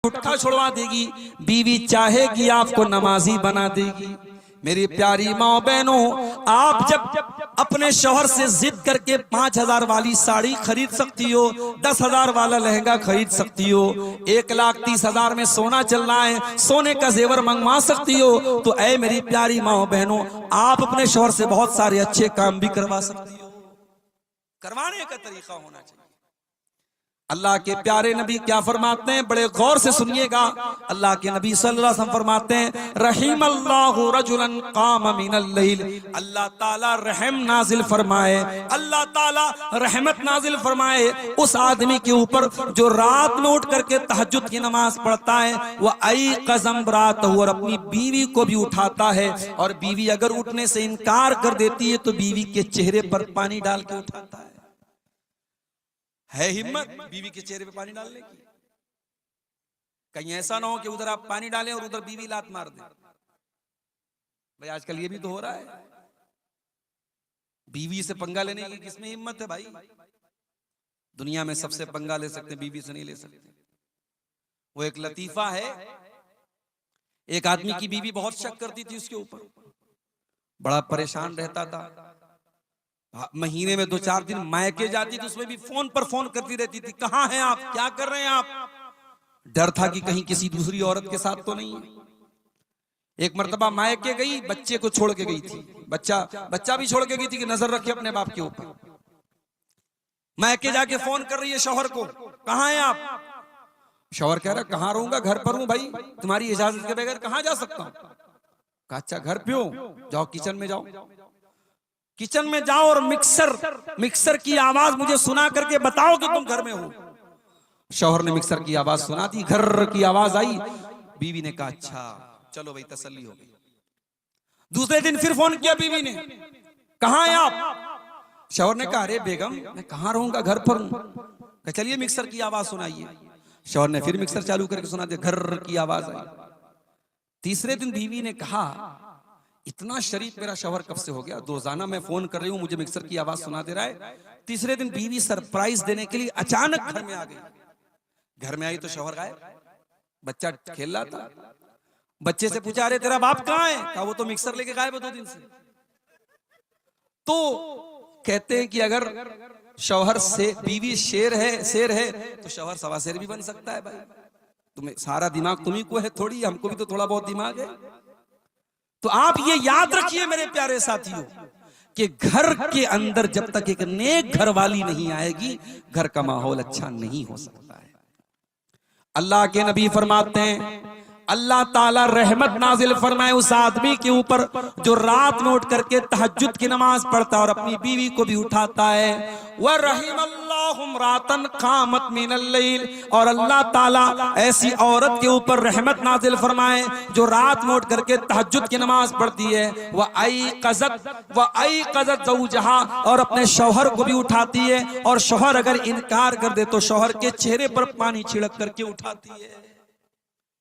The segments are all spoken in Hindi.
गुटखा छुड़वा देगी, बीवी चाहेगी आपको नमाजी बना देगी। मेरी प्यारी माँ बहनों, आप जब अपने शौहर से जिद करके 5,000 वाली साड़ी खरीद सकती हो, 10,000 वाला लहंगा खरीद सकती हो, 1,30,000 में सोना चल रहा है, सोने का जेवर मंगवा सकती हो, तो ऐ मेरी प्यारी माँ बहनों, आप अपने शौहर से बहुत सारे अच्छे काम भी करवा सकती हो। करवाने का तरीका होना चाहिए। अल्लाह के प्यारे नबी क्या फरमाते हैं, बड़े गौर से सुनिएगा। अल्लाह के नबी सल्लल्लाहु अलैहि वसल्लम फरमाते हैं, रहीमल्लाहु रजुलन काम मिनल लैल, अल्लाह ताला रहम नाजिल फरमाए, अल्लाह ताला रहमत नाजिल फरमाए उस आदमी के ऊपर जो रात में उठ करके तहज्जुद की नमाज पढ़ता है, वह आई कज़म रात हो, और अपनी बीवी को भी उठाता है, और बीवी अगर उठने से इनकार कर देती है तो बीवी के चेहरे पर पानी डाल के उठाता है हिम्मत बीवी के चेहरे पे पानी डालने की? कहीं ऐसा ना हो कि उधर आप पानी डालें और उधर बीवी लात मार दे। भाई आजकल ये भी तो हो रहा है। बीवी से पंगा लेने की किसमें हिम्मत है भाई? दुनिया में सबसे पंगा ले सकते, बीवी से नहीं ले सकते। वो एक लतीफा है, एक आदमी की बीवी बहुत शक करती थी उसके ऊपर, बड़ा परेशान रहता था, महीने में 2-4 दिन मायके जाती थी, उसमें भी फोन पर फोन करती रहती थी, कहाँ हैं आप, क्या कर रहे हैं आप? डर था कि कहीं किसी दूसरी औरत के साथ तो नहीं। एक मर्तबा मायके गई, बच्चे को छोड़ के गई थी, बच्चा भी छोड़ के गई थी कि नजर रखे अपने बाप के ऊपर। मायके जाके फोन कर रही है शौहर को, कहाँ हैं आप? शौहर कह रहा कहाँ रहूंगा, घर पर हूं भाई, तुम्हारी इजाजत के बगैर कहाँ जा सकता हूं? कहा अच्छा घर पे हो, जाओ किचन में जाओ, किचन में जाओ और मिक्सर की आवाज मुझे सुना करके बताओ कि तुम घर में हो। शौहर ने मिक्सर की आवाज सुना दी, घर की आवाज आई, बीवी ने कहा अच्छा चलो भाई तसल्ली हो गई। दूसरे दिन फिर फोन किया बीवी ने, कहाँ हैं आप? शौहर ने कहा अरे बेगम मैं कहाँ रहूंगा, घर पर हूं। चलिए मिक्सर की आवाज सुनाइए। शौहर ने फिर मिक्सर चालू करके सुना दिया, घर की आवाज आई। तीसरे दिन बीवी ने कहा इतना शरीफ मेरा शौहर कब से हो गया, रोजाना मैं फोन कर रही हूं मुझे मिक्सर की आवाज सुना दे रहा है। तीसरे दिन बीवी सरप्राइज देने के लिए अचानक घर में आ गई। घर में आई तो शौहर गायब, बच्चा खेल रहा था। बच्चे से पूछा अरे तेरा बाप कहाँ है? कहा वो तो मिक्सर लेके गायब है 2 दिन से। तो कहते हैं कि अगर शौहर से बीवी शेर है तो शौहर सवा शेर भी बन सकता है भाई। तुम्हें सारा दिमाग तुम्ही को है थोड़ी, हमको भी तो थोड़ा बहुत दिमाग है। तो आप ये याद रखिए मेरे प्यारे साथियों कि घर के अंदर जब तक एक नेक घर वाली नहीं आएगी, घर का माहौल अच्छा नहीं हो सकता है। अल्लाह के नबी फरमाते हैं अल्लाह ताला रहमत नाजिल फरमाए उस आदमी के ऊपर जो रात में उठ करके तहज्जुद की नमाज पढ़ता है और अपनी बीवी को भी उठाता है। वह रहीमल्लाहु इम्रातन कामत मिनल लैल, और अल्लाह ताला ऐसी औरत के ऊपर रहमत नाजिल फरमाए जो रात में उठ करके तहज्जुद की नमाज पढ़ती है। वह आई क़ज़त ज़ौजहा, और अपने शौहर को भी उठाती है, और शौहर अगर इनकार कर दे तो शौहर के चेहरे पर पानी छिड़क करके उठाती है।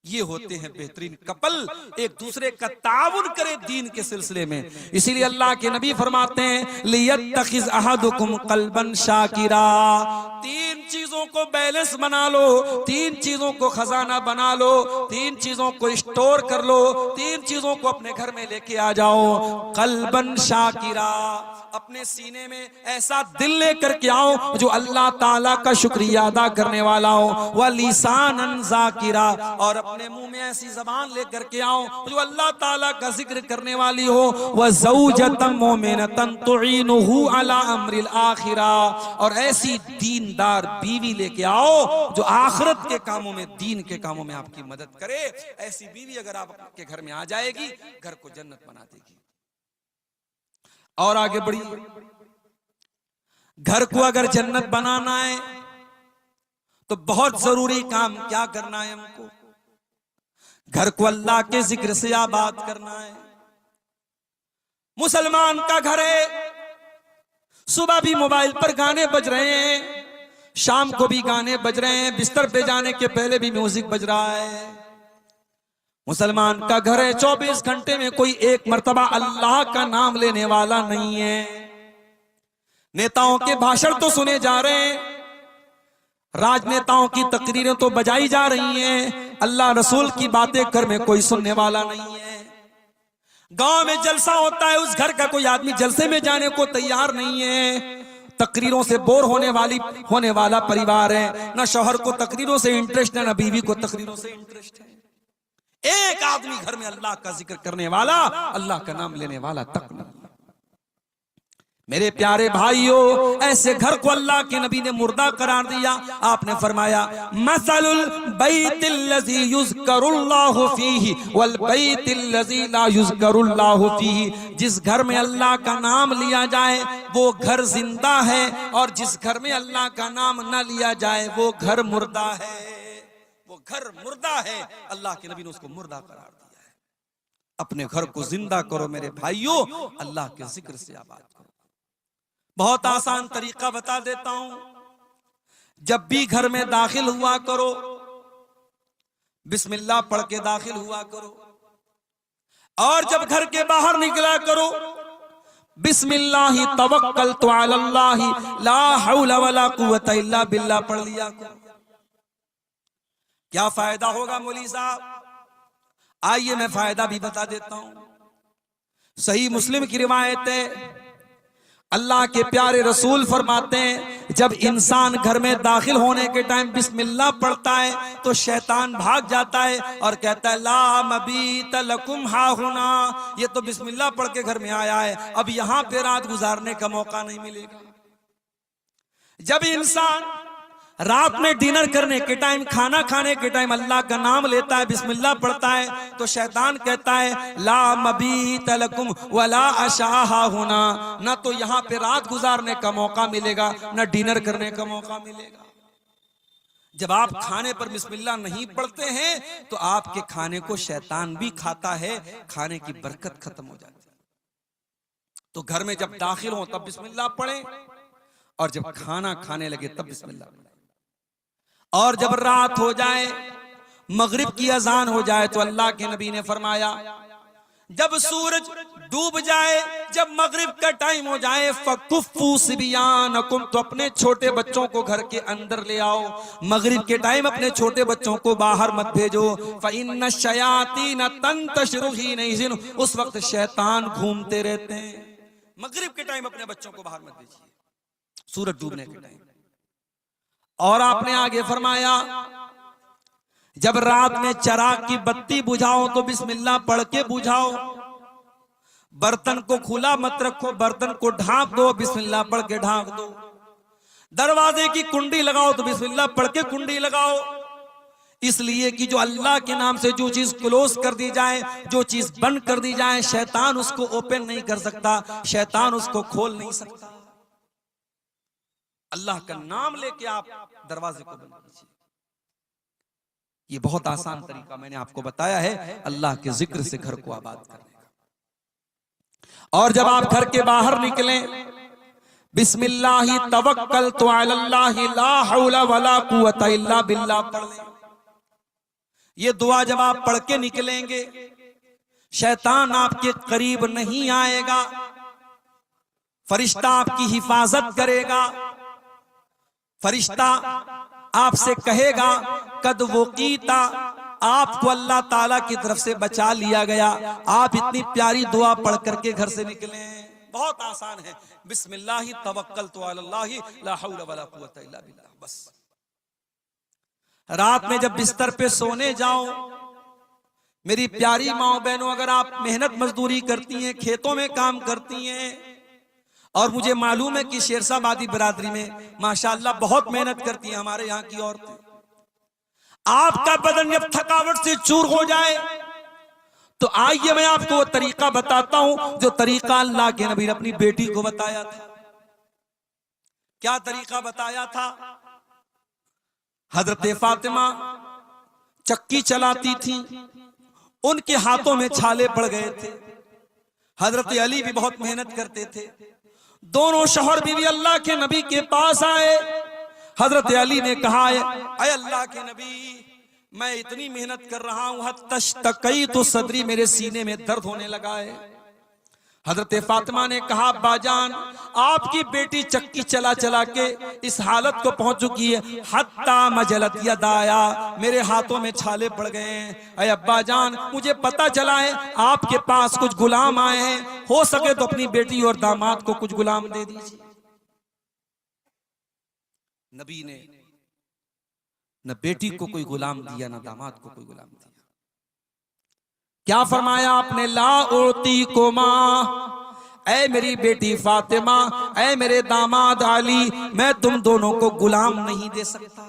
ये होते हैं बेहतरीन कपल, एक दूसरे का ताउन करे दीन के सिलसिले में। इसीलिए अल्लाह के नबी फरमाते हैं लियत्तखिज़ अहदुकुम क़ल्बन शाकिरा, 3 चीजों को बैलेंस बना लो, 3 चीजों को खजाना बना लो, 3 चीजों को स्टोर कर लो, 3 चीजों को अपने घर में लेके आ जाओ। क़ल्बन शाकिरा, अपने सीने में ऐसा दिल लेकर के आओ जो अल्लाह ताला का शुक्रिया अदा करने वाला हो। व लिसानन ज़ाकिरा, और अपने मुंह में ऐसी जबान लेकर के आओ जो अल्लाह ताला का जिक्र करने वाली हो। व ज़ौजतन मोमिनतन तुईनुहु अला अम्रिल आखिरा, और ऐसी दीनदार बीवी लेके आओ जो आखिरत के कामों में, दीन के कामों में आपकी मदद करे। ऐसी बीवी अगर आपके घर में आ जाएगी, घर को जन्नत बना देगी। और आगे बढ़िए, घर को अगर जन्नत बनाना है तो बहुत जरूरी काम क्या करना है हमको? घर को अल्लाह के जिक्र से आबाद करना है। मुसलमान का घर है, सुबह भी मोबाइल पर गाने बज रहे हैं, शाम को भी गाने बज रहे हैं, बिस्तर पे जाने के पहले भी म्यूजिक बज रहा है। मुसलमान का घर है, 24 घंटे में कोई एक मर्तबा अल्लाह का नाम लेने वाला नहीं है। नेताओं के भाषण तो सुने जा रहे हैं, राजनेताओं की तकरीरें तो बजाई जा रही हैं, अल्लाह रसूल की बातें घर में कोई सुनने वाला नहीं है। गांव में जलसा होता है, उस घर का कोई आदमी जलसे में जाने को तैयार नहीं है। तकरीरों से बोर होने वाला परिवार है। ना शौहर को तकरीरों से इंटरेस्ट है, ना बीवी को तकरीरों से इंटरेस्ट है। एक आदमी घर में अल्लाह का जिक्र करने वाला, अल्लाह का नाम लेने वाला तक नहीं। मेरे प्यारे भाइयों, ऐसे घर को अल्लाह के नबी ने मुर्दा करार दिया। आपने फरमाया मसलुल बैतिल्लज़ी युज़करुल्लाहु फीही वल बैतिल्लज़ी ला युज़करुल्लाहु फीही। जिस घर में अल्लाह का नाम लिया जाए वो घर जिंदा है, और जिस घर में अल्लाह का नाम न लिया जाए वो घर मुर्दा है। वो घर मुर्दा है, अल्लाह के नबी ने उसको मुर्दा करार दिया है। अपने घर को जिंदा करो मेरे भाइयों, अल्लाह के जिक्र से आबाद करो। बहुत आसान तरीका बता देता हूं। जब भी घर में दाखिल हुआ करो, बिस्मिल्लाह पढ़ के दाखिल हुआ करो, और जब घर के बाहर निकला करो, बिस्मिल्लाहि तवक्कलतु अलल्लाहि ला हौला वला कुव्वता इल्ला बिल्लाह पढ़ लिया करो। क्या फायदा होगा मौलवी साहब? आइए मैं फायदा भी बता देता हूं। सही मुस्लिम की रिवायत है, अल्लाह के प्यारे रसूल फरमाते हैं जब इंसान घर में दाखिल होने के टाइम बिस्मिल्लाह पढ़ता है तो शैतान भाग जाता है और कहता है ला मबीत लकुम हाहुना। ये तो बिस्मिल्लाह पढ़ के घर में आया है, अब यहां पे रात गुजारने का मौका नहीं मिलेगा। जब इंसान रात में डिनर करने के टाइम, खाना खाने के टाइम अल्लाह का नाम लेता है, बिस्मिल्लाह पढ़ता है, तो शैतान कहता है ला मबीत लकुम वला अशाहा होना। ना तो यहां पे रात गुजारने का मौका मिलेगा, ना डिनर करने का मौका मिलेगा। जब आप खाने पर बिस्मिल्लाह नहीं पढ़ते हैं तो आपके खाने को शैतान भी खाता है, खाने की बरकत खत्म हो जाती है। तो घर में जब दाखिल हो तब बिस्मिल्लाह पढ़ें, और जब खाना खाने लगे तब बिस्मिल्लाह पढ़ें। और जब रात हो जाए, मगरिब की अजान हो जाए, तो अल्लाह के नबी ने फरमाया जब सूरज डूब जाए, जब मगरिब का टाइम हो जाए, फकुफ्फू सिबियानकुम, तो अपने छोटे बच्चों को घर के अंदर ले आओ। मगरिब के टाइम अपने छोटे बच्चों को बाहर मत भेजो। फइन्न शयातीन तंतशिरु हीन इज़िन, उस वक्त शैतान घूमते रहते हैं। मगरिब के टाइम अपने बच्चों को बाहर मत भेजिए, सूरज डूबने के टाइम। और आपने आगे फरमाया जब रात में चराग की बत्ती बुझाओ तो बिस्मिल्लाह पढ़ के बुझाओ। बर्तन को खुला मत रखो, बर्तन को ढांक दो, बिस्मिल्लाह पढ़ के ढांक दो। दरवाजे की कुंडी लगाओ तो बिस्मिल्लाह पढ़ के कुंडी लगाओ। इसलिए कि जो अल्लाह के नाम से जो चीज क्लोज कर दी जाए, जो चीज बंद कर दी जाए, शैतान उसको ओपन नहीं कर सकता, शैतान उसको खोल नहीं सकता। अल्लाह का नाम लेके आप दरवाजे को बंद कीजिए। ये बहुत आसान तरीका मैंने आपको बताया है अल्लाह के जिक्र से घर को आबाद करने का। और जब आप घर के बाहर निकलें, बिस्मिल्लाहि तवक्कलतु अलल्लाहि ला हौला वला कुव्वता इल्ला बिल्लाह पढ़ लें। ये दुआ जब आप पढ़ के निकलेंगे, शैतान आपके करीब नहीं आएगा, फरिश्ता आपकी हिफाजत करेगा। फरिश्ता आपसे कहेगा कद वोकीता, आपको अल्लाह ताला की तरफ से बचा लिया गया। आप इतनी प्यारी दुआ पढ़ करके घर से निकले। बहुत आसान है, बिस्मिल्लाहि तवक्कलतु अलल्लाहि ला हौला वला कुव्वता इल्ला बिल्लाह। बस रात में जब बिस्तर पे सोने जाओ, मेरी प्यारी माओ बहनों, अगर आप मेहनत मजदूरी करती हैं, खेतों में काम करती हैं, और मुझे मालूम है कि शेरशाबादी बिरादरी में माशाअल्लाह बहुत मेहनत करती हैं हमारे यहाँ की औरतें, आपका बदन जब थकावट से चूर हो जाए तो आइए मैं आपको वो तरीका बताता हूं जो तरीका अल्लाह के नबी ने अपनी बेटी को बताया था। क्या तरीका बताया था? हजरत फातिमा चक्की चलाती थी, उनके हाथों में छाले पड़ गए थे। हजरत अली भी बहुत मेहनत करते थे। दोनों शौहर बीवी अल्लाह के नबी के पास आए। हजरत अली ने कहा ऐ अल्लाह के नबी, मैं इतनी मेहनत कर रहा हूं, हत्तशतकई तो सदरी, मेरे सीने में दर्द होने लगा है। हजरत फातिमा ने कहा, अब्बाजान आपकी बेटी चक्की चला चला के इस हालत को पहुंच चुकी है, हत्ता मजलत यदाया, मेरे हाथों में छाले पड़ गए हैं। अय अब्बाजान मुझे पता चला है आपके पास कुछ गुलाम आए हैं, हो सके तो अपनी बेटी और दामाद को कुछ गुलाम दे दीजिए। नबी ने न बेटी को कोई गुलाम दिया, न दामाद को कोई गुलाम दिया। क्या फरमाया आपने, ला ओती को मां, ऐ मेरी बेटी फातिमा, ऐ मेरे दामाद अली, मैं तुम दोनों को गुलाम नहीं दे सकता,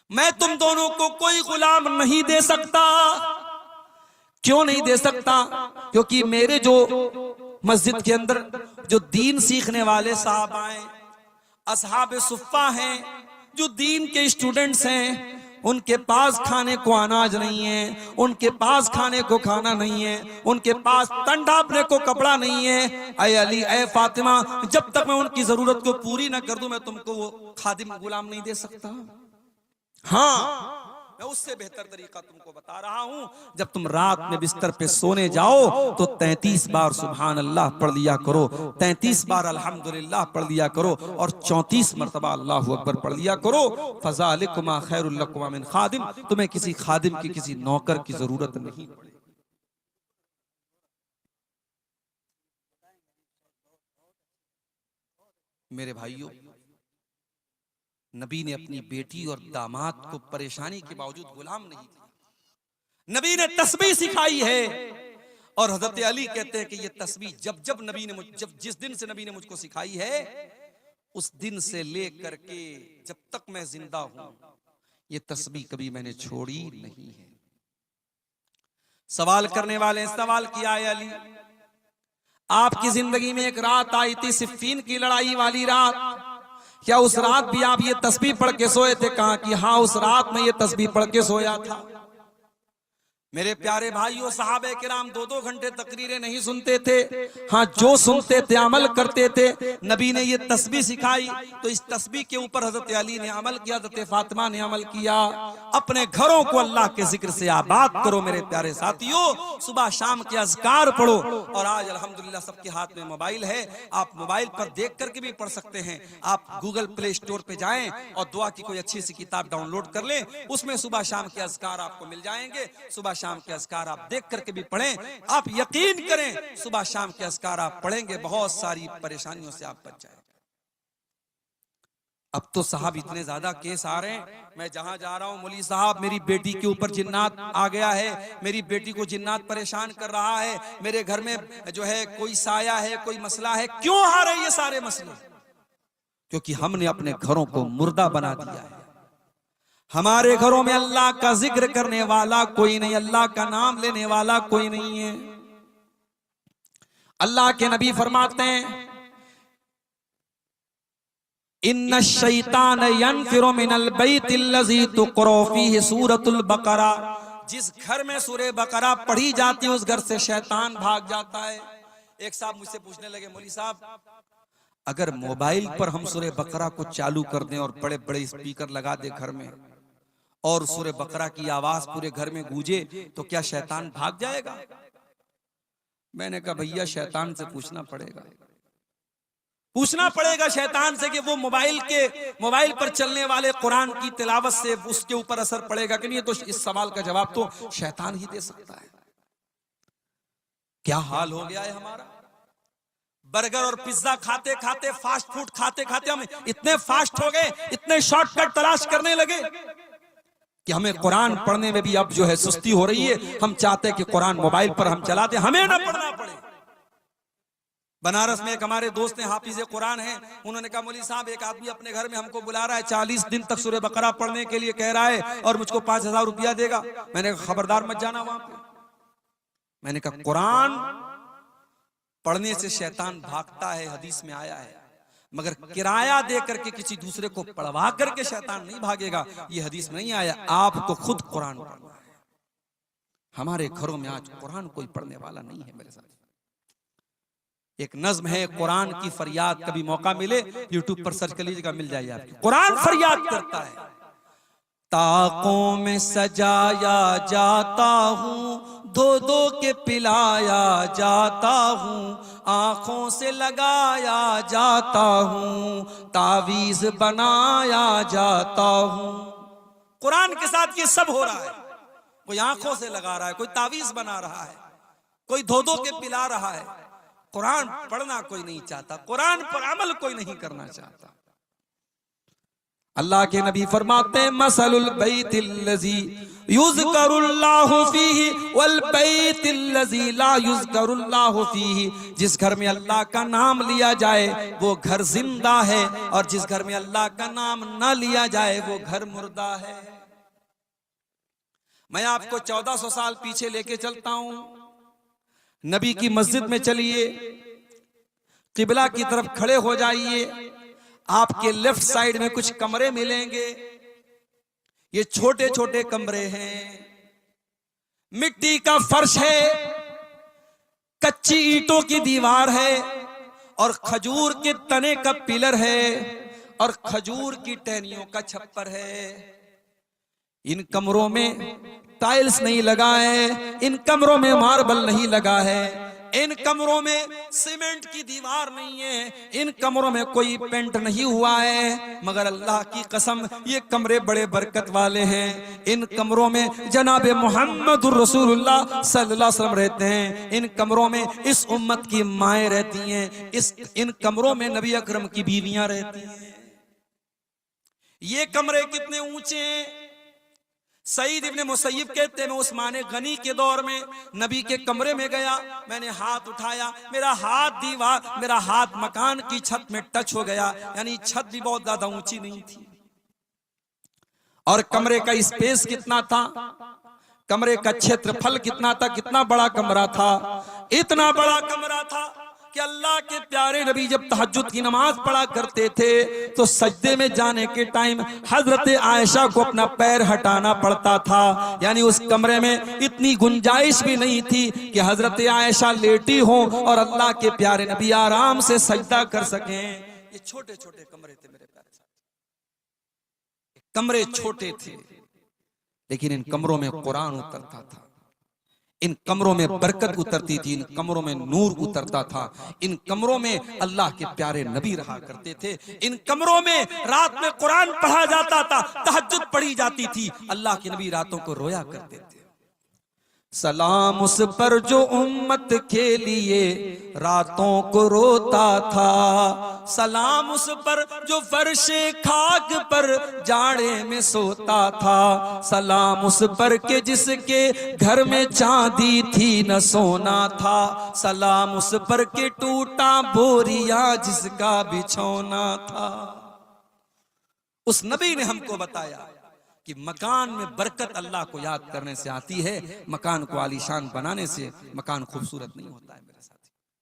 मैं तुम दोनों को कोई गुलाम नहीं दे सकता। क्यों नहीं दे सकता? क्योंकि मेरे जो मस्जिद के अंदर जो दीन सीखने वाले साहब आए, असहाबे सुफ़्फ़ा हैं, जो दीन के स्टूडेंट्स हैं, उनके पास खाने को अनाज नहीं है, उनके पास खाने को खाना नहीं है, उनके पास तन ढांपने को कपड़ा नहीं है। ऐ अली, ऐ फातिमा, जब तक मैं उनकी जरूरत को पूरी ना कर दूं, मैं तुमको वो खादिम गुलाम नहीं दे सकता। हाँ, मैं उससे बेहतर तरीका तुमको बता रहा हूं। जब तुम रात में बिस्तर पे सोने जाओ तो 33 बार सुभान अल्लाह पढ़ लिया करो, 33 बार अल्हम्दुलिल्लाह पढ़ लिया करो, और 34 मरतबा अल्लाहु अकबर पढ़ लिया करो। फज़ालिकुमा खैरुल लकुमा मिन खादिम, तुम्हें किसी खादिम की, किसी नौकर की जरूरत नहीं पड़ेगी। मेरे भाइयों, नबी ने अपनी बेटी और दामाद को परेशानी के बावजूद गुलाम नहीं किया। नबी ने तस्बीह सिखाई है, और हजरत अली कहते हैं कि ये तस्बीह जब नबी ने जिस दिन से नबी ने मुझको सिखाई है, उस दिन से लेकर के जब तक मैं जिंदा हूं, ये तस्बीह कभी मैंने छोड़ी नहीं है। सवाल करने वाले सवाल किया है, अली आपकी जिंदगी में एक रात आई थी, सिफ़ीन की लड़ाई वाली रात, क्या उस रात भी आप ये तस्बीह पढ़ के सोए थे? कहा कि हाँ, उस रात में ये तस्बीह पढ़ के सोया था। मेरे प्यारे भाइयों, सहाबे किराम 2-2 घंटे तकरीरें नहीं सुनते थे, हाँ जो सुनते थे अमल करते थे। नबी ने ये तस्बीह सिखाई तो इस तस्बीह के ऊपर हजरत अली ने अमल किया, हजरत फातिमा ने अमल किया। अपने घरों को अल्लाह के जिक्र से आबाद करो मेरे प्यारे साथियों, सुबह शाम के अज़कार पढ़ो। और आज अल्हम्दुलिल्लाह सबके हाथ में मोबाइल है, आप मोबाइल पर देख करके भी पढ़ सकते हैं। आप गूगल प्ले स्टोर पे जाएं और दुआ की कोई अच्छी सी किताब डाउनलोड कर लें, उसमें सुबह शाम के अज़कार आपको मिल जाएंगे। सुबह शाम के अज़कार आप देख करके भी पढ़ें, आप यकीन करें सुबह शाम के अज़कार आप पढ़ेंगे, बहुत सारी परेशानियों से आप बच जाएंगे। अब तो साहब इतने ज्यादा केस आ रहे हैं, मैं जहां जा रहा हूं, मौली साहब मेरी बेटी के ऊपर जिन्नात आ गया है, मेरी बेटी को जिन्नात परेशान कर रहा है, मेरे घर में जो है कोई साया है, कोई मसला है। क्यों आ रहे ये सारे मसले? क्योंकि हमने अपने घरों को मुर्दा बना दिया है। हमारे घरों में अल्लाह का जिक्र करने वाला कोई नहीं, अल्लाह का नाम लेने वाला कोई नहीं है। अल्लाह के नबी फरमाते हैं, इन्ना शैतान यनफिरु मिनल बैतिल्लज़ी तुक़रा फ़ीहि सूरतुल बकरा, जिस घर में सूरह बकरा पढ़ी जाती है उस घर से शैतान भाग जाता है। एक साहब मुझसे पूछने लगे, मौली साहब अगर मोबाइल पर हम सूरह बकरा को चालू कर दें और बड़े बड़े स्पीकर लगा दे घर में और सूरह बकरा की आवाज पूरे घर में गूंजे तो क्या शैतान भाग जाएगा? मैंने कहा भैया शैतान से पूछना पड़ेगा शैतान से कि वो मोबाइल पर चलने वाले कुरान की तिलावत से उसके ऊपर असर पड़ेगा कि नहीं। तो इस सवाल का जवाब तो शैतान ही दे सकता है। क्या हाल हो गया है हमारा, बर्गर और पिज्जा खाते खाते, फास्ट फूड खाते खाते हम इतने फास्ट हो गए, इतने शॉर्टकट तलाश करने लगे कि हमें कुरान पढ़ने में भी अब जो है सुस्ती हो रही है। हम चाहते हैं कि कुरान मोबाइल पर हम चलाते, हमें ना पढ़ना पड़े। बनारस में एक हमारे दोस्त हैं, हाफिज कुरान हैं, उन्होंने कहा मौली साहब एक आदमी अपने घर में हमको बुला रहा है, 40 दिन तक सूरह बकरा पढ़ने के लिए कह रहा है और मुझको 5000 रुपया देगा। मैंने कहा खबरदार मत जाना वहां पे। मैंने कहा कुरान पढ़ने से शैतान भागता है, हदीस में आया है, मगर किराया दे करके किसी दूसरे को पढ़वा करके शैतान नहीं भागेगा, ये हदीस में नहीं आया। आपको खुद कुरान पढ़ना है। हमारे घरों में आज कुरान कोई पढ़ने वाला नहीं है। मेरे साथ एक नज्म है, कुरान की फरियाद, कभी मौका मिले यूट्यूब पर सर्च कर लीजिएगा, मिल जाएगी आपकी। कुरान फरियाद करता है, ताकों में सजाया जाता हूँ, धो धो के पिलाया जाता हूँ, आंखों से लगाया जाता हूँ, तावीज बनाया जाता हूँ। कुरान के साथ ये सब हो रहा है। कोई आंखों से लगा रहा है, कोई तावीज बना रहा है, कोई धो धो के पिला रहा है। कुरान पढ़ना कोई नहीं चाहता, कुरान पर अमल कोई नहीं करना चाहता। अल्लाह के नबी फरमाते हैं मसलुल बैतिल्लज़ी युज़करुल्लाहु फीही वल बैतिल्लज़ी ला युज़करुल्लाहु फीही। जिस घर में अल्लाह का नाम लिया जाए वो घर जिंदा है, और जिस घर में अल्लाह का नाम ना लिया जाए वो घर मुर्दा है। मैं आपको 1400 साल पीछे लेके चलता हूं। नबी की मस्जिद में चलिए, किबला की तरफ खड़े हो जाइए, आपके लेफ्ट साइड में कुछ कमरे मिलेंगे। ये छोटे छोटे कमरे हैं, मिट्टी का फर्श है, कच्ची ईंटों की दीवार है, और खजूर के तने का पिलर है, और खजूर की टहनियों का छप्पर है। इन कमरों में टाइल्स नहीं लगा है, इन कमरों में मार्बल नहीं लगा है, इन कमरों में सीमेंट की दीवार नहीं है, इन कमरों में कोई पेंट नहीं हुआ है। मगर अल्लाह की कसम ये कमरे बड़े बरकत वाले हैं। इन कमरों में जनाबे मुहम्मदुर रसूलुल्लाह सल्लल्लाहु अलैहि वसल्लम रहते हैं। इन कमरों में इस उम्मत की माएँ रहती हैं। इन कमरों में नबी अकरम की बीवियां रहती हैं। ये कमरे कितने ऊंचे हैं। सईद इब्ने मुसय्यब कहते हैं मैं उस्माने गनी के दौर में नबी के कमरे में गया, मैंने हाथ उठाया, मेरा हाथ मकान की छत में टच हो गया। यानी छत भी बहुत ज्यादा ऊंची नहीं थी। और कमरे का स्पेस कितना था, कमरे का क्षेत्रफल कितना था, कितना बड़ा कमरा था। इतना बड़ा कमरा था कि अल्लाह के प्यारे नबी जब तहज्जुद की नमाज पढ़ा करते थे तो सजदे में जाने के टाइम हजरत आयशा को अपना पैर हटाना पड़ता था। यानी उस कमरे में इतनी गुंजाइश भी नहीं थी कि हजरत आयशा लेटी हो और अल्लाह के प्यारे नबी आराम से सजदा कर सकें। ये छोटे छोटे कमरे थे मेरे प्यारे साथ। कमरे छोटे थे, लेकिन इन कमरों में कुरान उतरता था, इन कमरों में बरकत उतरती थी, इन कमरों में नूर उतरता था, इन कमरों में अल्लाह के प्यारे नबी रहा करते थे। इन कमरों में रात में कुरान पढ़ा जाता था, तहज्जुद पढ़ी जाती थी। अल्लाह के नबी रातों को रोया करते थे। सलाम उस पर जो उम्मत के लिए रातों को रोता था, सलाम उस पर जो फर्शे खाक पर जाड़े में सोता था, सलाम उस पर के जिसके घर में चांदी थी न सोना था, सलाम उस पर के टूटा बोरिया जिसका बिछौना था। उस नबी ने हमको बताया कि मकान में बरकत अल्लाह को याद करने से आती है, मकान को आलीशान बनाने से मकान खूबसूरत नहीं होता है मेरे साथ।